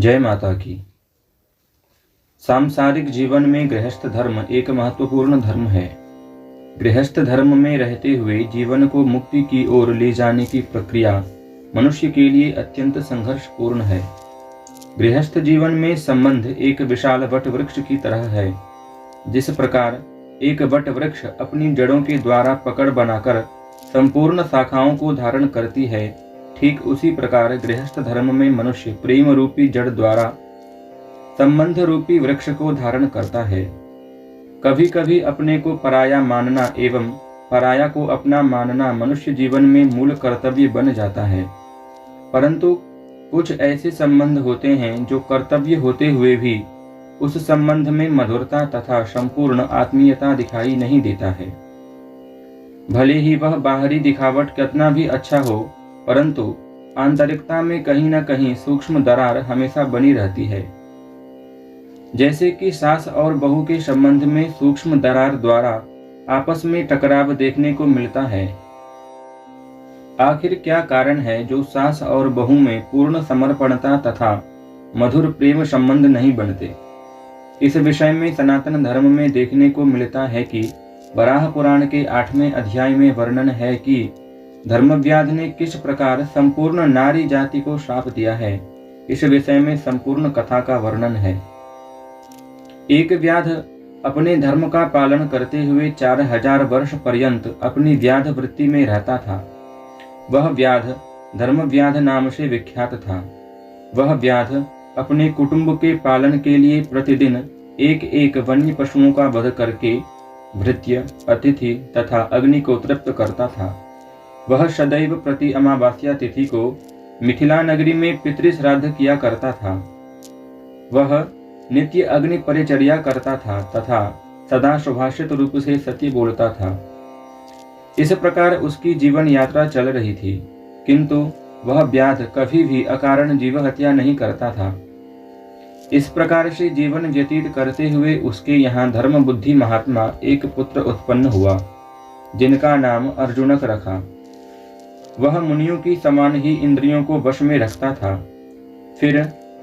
जय माता की। सांसारिक जीवन में गृहस्थ धर्म एक महत्वपूर्ण धर्म है। गृहस्थ धर्म में रहते हुए जीवन को मुक्ति की ओर ले जाने की प्रक्रिया मनुष्य के लिए अत्यंत संघर्षपूर्ण है। गृहस्थ जीवन में संबंध एक विशाल वट वृक्ष की तरह है। जिस प्रकार एक वट वृक्ष अपनी जड़ों के द्वारा पकड़ बनाकर संपूर्ण शाखाओं को धारण करती है, ठीक उसी प्रकार गृहस्थ धर्म में मनुष्य प्रेम रूपी जड़ द्वारा संबंध रूपी वृक्ष को धारण करता है। कभी कभी अपने को पराया मानना एवं पराया को अपना मानना मनुष्य जीवन में मूल कर्तव्य बन जाता है, परंतु कुछ ऐसे संबंध होते हैं जो कर्तव्य होते हुए भी उस संबंध में मधुरता तथा संपूर्ण आत्मीयता दिखाई नहीं देता है। भले ही वह बाहरी दिखावट कितना भी अच्छा हो, परंतु आंतरिकता में कहीं न कहीं सूक्ष्म दरार हमेशा बनी रहती है। जैसे कि सास और बहू के संबंध में सूक्ष्म दरार द्वारा आपस में टकराव देखने को मिलता है। आखिर क्या कारण है जो सास और बहू में पूर्ण समर्पणता तथा मधुर प्रेम संबंध नहीं बनते? इस विषय में सनातन धर्म में देखने को मिलता है कि वराह पुराण के 8वें अध्याय में वर्णन है कि धर्मव्याध ने किस प्रकार संपूर्ण नारी जाति को श्राप दिया है। इस विषय में संपूर्ण कथा का वर्णन है। एक व्याध अपने धर्म का पालन करते हुए 4000 वर्ष पर्यंत अपनी व्याध वृत्ति में रहता था। वह व्याध धर्मव्याध नाम से विख्यात था। वह व्याध अपने कुटुंब के पालन के लिए प्रतिदिन एक एक वन्य पशुओं का वध करके भृत्य, अतिथि तथा अग्नि को तृप्त करता था। वह सदैव प्रति अमावास्या तिथि को मिथिला नगरी में पितृश्राद्ध किया करता था। वह नित्य अग्नि परिचर्या करता था तथा सदा सुभाषित रूप से सत्य बोलता था। इस प्रकार उसकी जीवन यात्रा चल रही थी, किंतु वह व्याध कभी भी अकारण जीव हत्या नहीं करता था। इस प्रकार से जीवन व्यतीत करते हुए उसके यहाँ धर्म बुद्धि महात्मा एक पुत्र उत्पन्न हुआ, जिनका नाम अर्जुनक रखा। वह मुनियों की समान ही इंद्रियों को वश में रखता था। फिर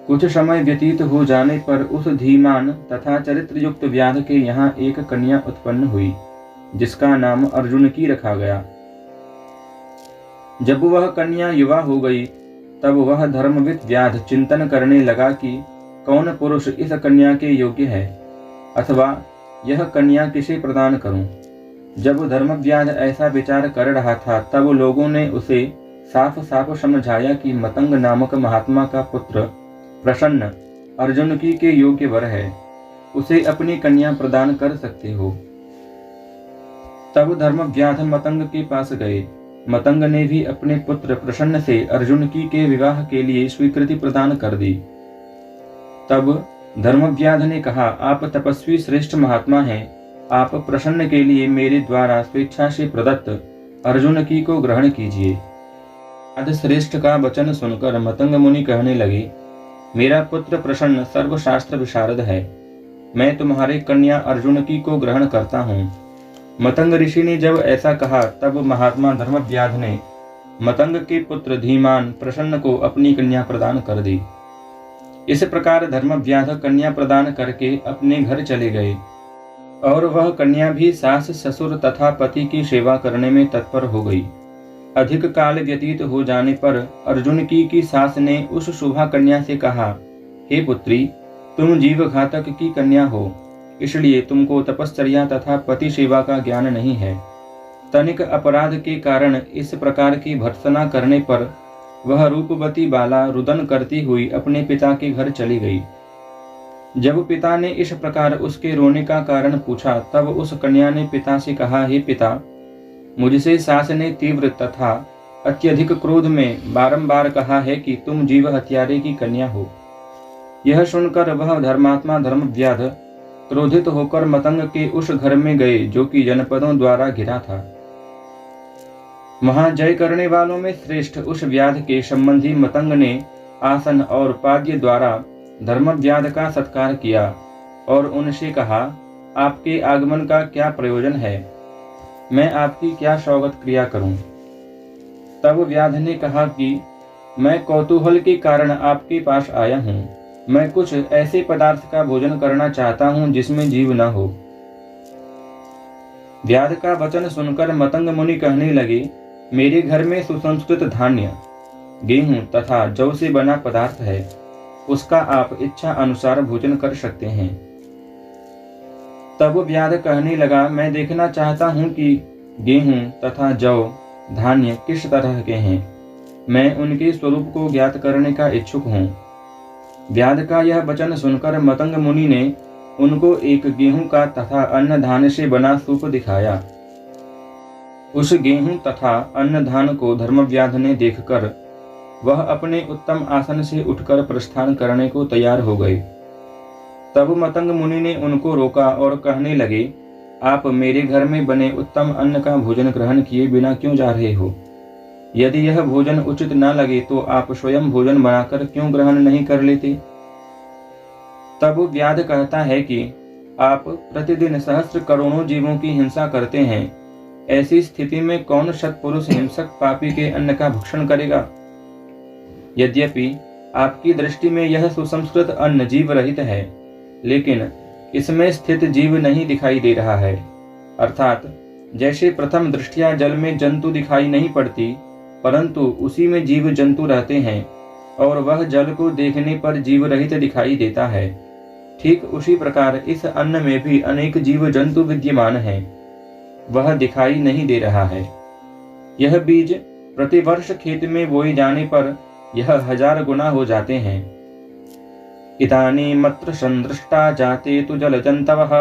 कुछ समय व्यतीत हो जाने पर उस धीमान तथा चरित्र युक्त व्याध के यहाँ एक कन्या उत्पन्न हुई, जिसका नाम अर्जुन की रखा गया। जब वह कन्या युवा हो गई, तब वह धर्मविद व्याध चिंतन करने लगा कि कौन पुरुष इस कन्या के योग्य है, अथवा यह कन्या किसे प्रदान करूं। जब धर्मव्याध ऐसा विचार कर रहा था, तब लोगों ने उसे साफ साफ समझाया कि मतंग नामक महात्मा का पुत्र प्रसन्न अर्जुन की के योग्य वर है, उसे अपनी कन्या प्रदान कर सकते हो। तब धर्मव्याध मतंग के पास गए। मतंग ने भी अपने पुत्र प्रसन्न से अर्जुन की के विवाह के लिए स्वीकृति प्रदान कर दी। तब धर्मव्याध ने कहा, आप तपस्वी श्रेष्ठ महात्मा हैं, आप प्रसन्न के लिए मेरे द्वारा स्वेच्छा से प्रदत्त अर्जुन की को ग्रहण कीजिए। व्याध श्रेष्ठ का वचन सुनकर मतंग मुनि कहने लगे, मेरा पुत्र प्रसन्न सर्वशास्त्र विशारद है, मैं तुम्हारे कन्या अर्जुन की को ग्रहण करता हूँ। मतंग ऋषि ने जब ऐसा कहा, तब महात्मा धर्मव्याध ने मतंग के पुत्र धीमान प्रसन्न को अपनी कन्या प्रदान कर दी। इस प्रकार धर्मव्याध कन्या प्रदान करके अपने घर चले गए, और वह कन्या भी सास ससुर तथा पति की सेवा करने में तत्पर हो गई। अधिक काल व्यतीत हो जाने पर अर्जुन की सास ने उस शुभा कन्या से कहा, हे पुत्री, तुम जीव घातक की कन्या हो, इसलिए तुमको तपश्चर्या तथा पति सेवा का ज्ञान नहीं है। तनिक अपराध के कारण इस प्रकार की भर्त्सना करने पर वह रूपवती बाला रुदन करती हुई अपने पिता के घर चली गई। जब पिता ने इस प्रकार उसके रोने का कारण पूछा, तब उस कन्या ने पिता से कहा, हे पिता, मुझसे सास ने तीव्र तथा अत्यधिक क्रोध में बारंबार कहा है कि तुम जीव हत्यारे की कन्या हो। यह सुनकर वह धर्मात्मा धर्मव्याध क्रोधित होकर मतंग के उस घर में गए जो कि जनपदों द्वारा घिरा था। वहां जय करने वालों में श्रेष्ठ उस व्याध के संबंधी मतंग ने आसन और पाद्य द्वारा धर्मव्याध का सत्कार किया और उनसे कहा, आपके आगमन का क्या प्रयोजन है, मैं आपकी क्या स्वागत क्रिया करूं। तब व्याध ने कहा कि मैं कौतूहल के कारण आपके पास आया हूँ। मैं कुछ ऐसे पदार्थ का भोजन करना चाहता हूँ जिसमें जीव न हो। व्याध का वचन सुनकर मतंग मुनि कहने लगे, मेरे घर में सुसंस्कृत धान्य, गेहूं तथा जौ से बना पदार्थ है, उसका आप इच्छा अनुसार भोजन कर सकते हैं। तब व्याध कहने लगा, मैं देखना चाहता हूं कि गेहूं तथा जौ धान्य किस तरह के हैं, मैं उनके स्वरूप को ज्ञात करने का इच्छुक हूं। व्याध का यह वचन सुनकर मतंग मुनि ने उनको एक गेहूं का तथा अन्न धान से बना सूप दिखाया। उस गेहूं तथा अन्न धान को धर्मव्याध ने देखकर वह अपने उत्तम आसन से उठकर प्रस्थान करने को तैयार हो गए। तब मतंग मुनि ने उनको रोका और कहने लगे, आप मेरे घर में बने उत्तम अन्न का भोजन ग्रहण किए बिना क्यों जा रहे हो? यदि यह भोजन उचित न लगे तो आप स्वयं भोजन बनाकर क्यों ग्रहण नहीं कर लेते? तब व्याध कहता है कि आप प्रतिदिन सहस्त्र करोड़ों जीवों की हिंसा करते हैं, ऐसी स्थिति में कौन सत्पुरुष हिंसक पापी के अन्न का भक्षण करेगा? यद्यपि आपकी दृष्टि में यह सुसंस्कृत अन्न जीव रहित है, लेकिन इसमें स्थित जीव नहीं दिखाई दे रहा है। अर्थात जैसे प्रथम दृष्टिया जल में जंतु दिखाई नहीं पड़ती, परंतु उसी में जीव जंतु रहते हैं और वह जल को देखने पर जीव रहित दिखाई देता है, ठीक उसी प्रकार इस अन्न में भी अनेक जीव जंतु विद्यमान हैं, वह दिखाई नहीं दे रहा है। यह बीज प्रतिवर्ष खेत में बोए जाने पर यह 1000 गुना हो जाते हैं। इदानीमत्र संदृष्टा जाते तु जलजन्तवः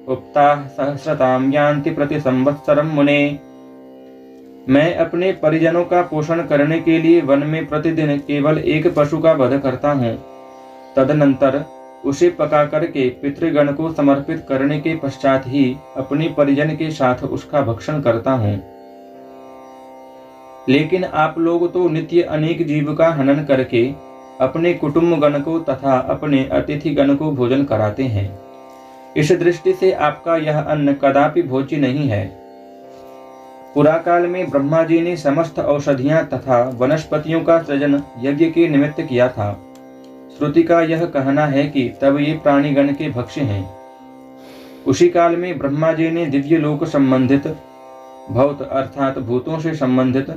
उक्ताः सहस्रतां यान्ति प्रति संवत्सरं मुने। मैं अपने परिजनों का पोषण करने के लिए वन में प्रतिदिन केवल एक पशु का वध करता हूँ, तदनंतर उसे पका करके पितृगण को समर्पित करने के पश्चात ही अपने परिजन के साथ उसका भक्षण करता हूँ। लेकिन आप लोग तो नित्य अनेक जीव का हनन करके अपने कुटुंब गण को तथा अपने अतिथि गण को भोजन कराते हैं। इस दृष्टि से आपका यह अन्न कदापि भोज्य नहीं है। पुराकाल में ब्रह्मा जी ने समस्त औषधियां तथा वनस्पतियों का सृजन यज्ञ के निमित्त किया था। श्रुति का यह कहना है कि तब ये प्राणीगण के भक्ष्य हैं। उसी काल में ब्रह्मा जी ने दिव्य लोक संबंधित, भौत अर्थात भूतों से संबंधित,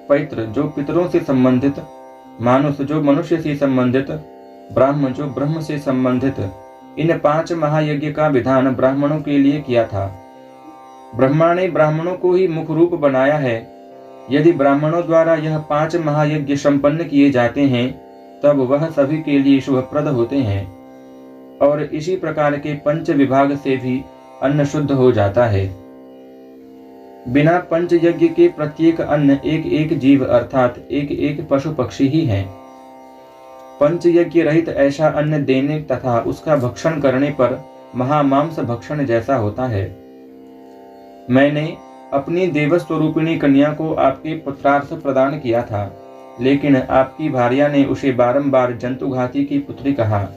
पैत्र जो पितरों से संबंधित, मानुष जो मनुष्य से संबंधित, ब्राह्मण जो ब्रह्म से संबंधित, इन 5 महायज्ञ का विधान ब्राह्मणों के लिए किया था। ब्रह्मा ने ब्राह्मणों को ही मुख रूप बनाया है। यदि ब्राह्मणों द्वारा यह 5 महायज्ञ संपन्न किए जाते हैं तब वह सभी के लिए शुभप्रद होते हैं, और इसी प्रकार के 5 विभाग से भी अन्न शुद्ध हो जाता है। बिना पंच यज्ञ के प्रत्येक अन्न एक एक जीव अर्थात एक एक पशु पक्षी ही है। पंच यज्ञ रहित ऐसा अन्न देने तथा उसका भक्षण करने पर महामांस भक्षण जैसा होता है। मैंने अपनी देवस्वरूपिणी कन्या को आपके पुत्रार्थ प्रदान किया था, लेकिन आपकी भार्या ने उसे बारंबार जंतुघाती की पुत्री कहा।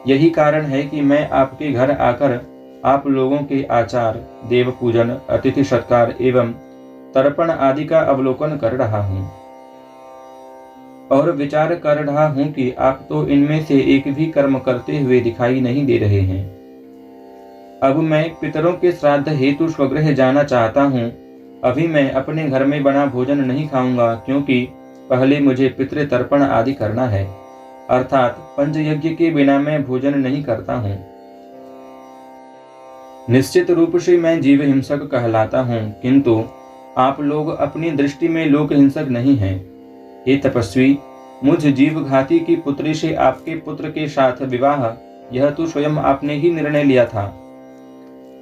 यही कारण है कि मैं आपके घर आकर आप लोगों के आचार, देव पूजन, अतिथि सत्कार एवं तर्पण आदि का अवलोकन कर रहा हूँ और विचार कर रहा हूँ कि आप तो इनमें से एक भी कर्म करते हुए दिखाई नहीं दे रहे हैं। अब मैं पितरों के श्राद्ध हेतु स्वगृह जाना चाहता हूँ। अभी मैं अपने घर में बना भोजन नहीं खाऊंगा, क्योंकि पहले मुझे पितृ तर्पण आदि करना है, अर्थात पंचयज्ञ के बिना मैं भोजन नहीं करता हूँ। निश्चित रूप से मैं जीव हिंसक कहलाता हूँ, किंतु आप लोग अपनी दृष्टि में लोक हिंसक नहीं हैं। हे तपस्वी, मुझ जीवघाती की पुत्री से आपके पुत्र के साथ विवाह यह तो स्वयं आपने ही निर्णय लिया था।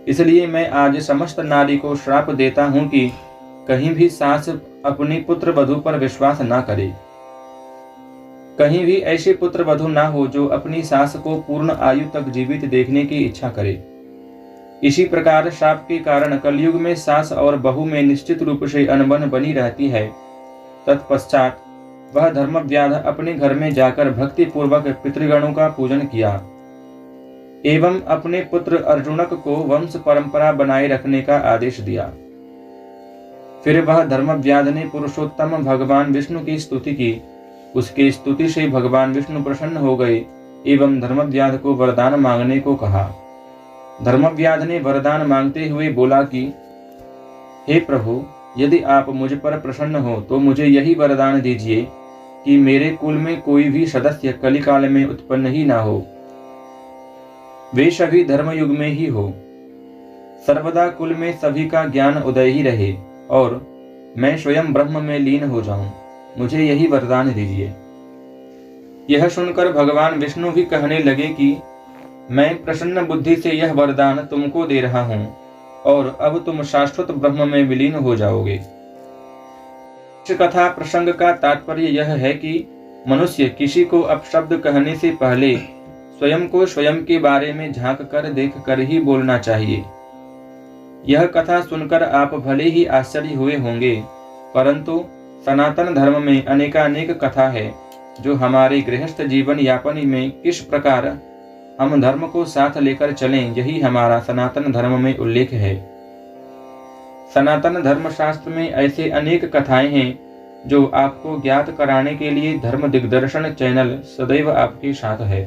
इसलिए मैं आज समस्त नारी को श्राप देता हूँ कि कहीं भी सास अपनी पुत्र वधू पर विश्वास ना करे। कहीं भी ऐसे पुत्र वधू ना हो जो अपनी सास को पूर्ण आयु तक जीवित देखने की इच्छा करे। इसी प्रकार शाप के कारण कलयुग में सास और बहू में निश्चित रूप से अनबन बनी रहती है। तत्पश्चात वह धर्मव्याध अपने घर में जाकर भक्ति पूर्वक पितृगणों का पूजन किया एवं अपने पुत्र अर्जुनक को वंश परंपरा बनाए रखने का आदेश दिया। फिर वह धर्मव्याध ने पुरुषोत्तम भगवान विष्णु की स्तुति की। उसकी स्तुति से भगवान विष्णु प्रसन्न हो गए एवं धर्मव्याध को वरदान मांगने को कहा। धर्मव्याध ने वरदान मांगते हुए बोला कि हे प्रभु, यदि आप मुझ पर प्रसन्न हो तो मुझे यही वरदान दीजिए कि मेरे कुल में कोई भी सदस्य कलिकाल में उत्पन्न ही ना हो, वे सभी धर्मयुग में ही हो, सर्वदा कुल में सभी का ज्ञान उदय ही रहे और मैं स्वयं ब्रह्म में लीन हो जाऊं, मुझे यही वरदान दीजिए। यह सुनकर भगवान विष्णु भी कहने लगे कि मैं प्रसन्न बुद्धि से यह वरदान तुमको दे रहा हूं और अब तुम शाश्वत ब्रह्म में विलीन हो जाओगे। इस कथा प्रसंग का तात्पर्य यह है कि मनुष्य किसी को अपशब्द कहने से पहले स्वयं को स्वयं के बारे में झांक कर देख कर ही बोलना चाहिए। यह कथा सुनकर आप भले ही आश्चर्य हुए होंगे, परंतु सनातन धर्म में अनेकानेक कथा है जो हमारे गृहस्थ जीवन यापन में किस प्रकार हम धर्म को साथ लेकर चलें, यही हमारा सनातन धर्म में उल्लेख है। सनातन धर्म शास्त्र में ऐसे अनेक कथाएं हैं जो आपको ज्ञात कराने के लिए धर्म दिग्दर्शन चैनल सदैव आपके साथ है।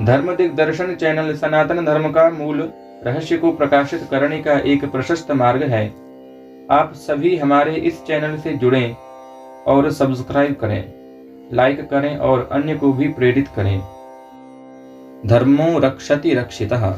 धर्म दिग्दर्शन चैनल सनातन धर्म का मूल रहस्य को प्रकाशित करने का एक प्रशस्त मार्ग है। आप सभी हमारे इस चैनल से जुड़ें और सब्सक्राइब करें, लाइक करें और अन्य को भी प्रेरित करें। धर्मो रक्षति रक्षितः।